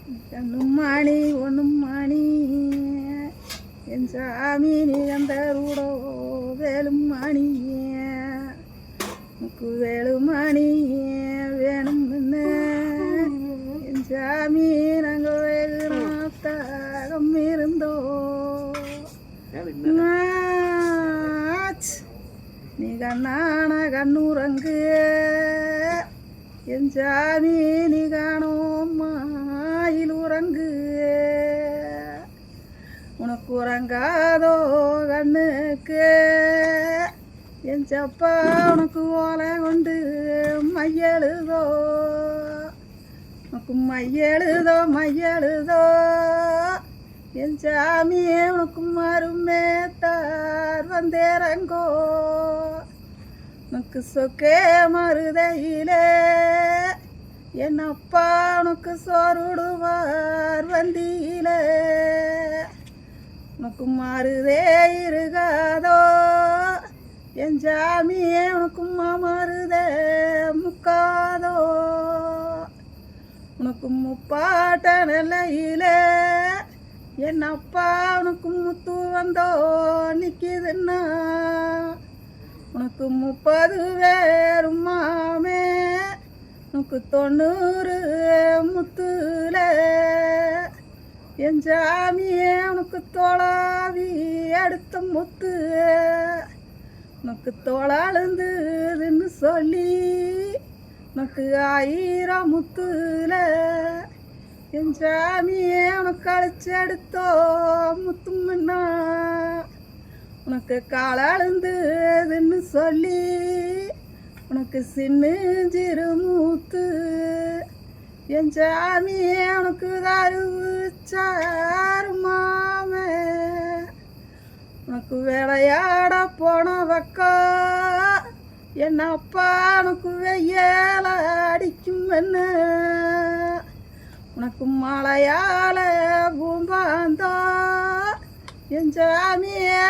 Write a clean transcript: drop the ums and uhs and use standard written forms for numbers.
கண்ணும் மாணி ஒன்றும் மாணி என் சாமி நீ அந்த ரூடோ வேலும் மாணி முக்கு வேலுமாணி வேணும் என் சாமி நாங்கள் வேகிறோம் தாகம் இருந்தோ நீ கண்ணான கண்ணுறங்கு என் சாமி நீ காணோம் மாயில் உறங்கு உனக்கு உறங்காதோ கண்ணுக்கு என் சப்பா உனக்கு ஓலை கொண்டு மையெழுதோ உனக்கு மையெழுதோ என் சாமியே உனக்கு மருமேத்தார் வந்தேரங்கோ உனக்கு சொக்கே மருதையிலே என் அப்பா உனக்கு சோறுடுவார் வந்தியிலே உனக்கு மாறுதே இருக்காதோ என் சாமியே உனக்கு மாறுதே முக்காதோ உனக்கு முப்பாட்ட நிலையிலே என் அப்பா உனக்கு முத்து வந்தோ நிற்கிதுன்னா உனக்கு 30 பேரும் மாமே உனக்கு 90 முத்துல என் சாமியே உனக்கு தோளாவி அடுத்த முத்து உனக்கு தோளாளுந்துன்னு சொல்லி உனக்கு 1000 முத்துல என் சாமியே உனக்கு அழைச்செடுத்தோ முத்தும்னா உனக்கு காலாளுந்துன்னு சொல்லி உனக்கு சின்ன மூத்து என் சாமியே உனக்கு தருச்சாரு மாமே உனக்கு விளையாட போன வக்கா என் அப்பா உனக்கு வெய்யல அடிக்கும் என்ன உனக்கு மலையாள பூம்பாந்தோ என் சாமியே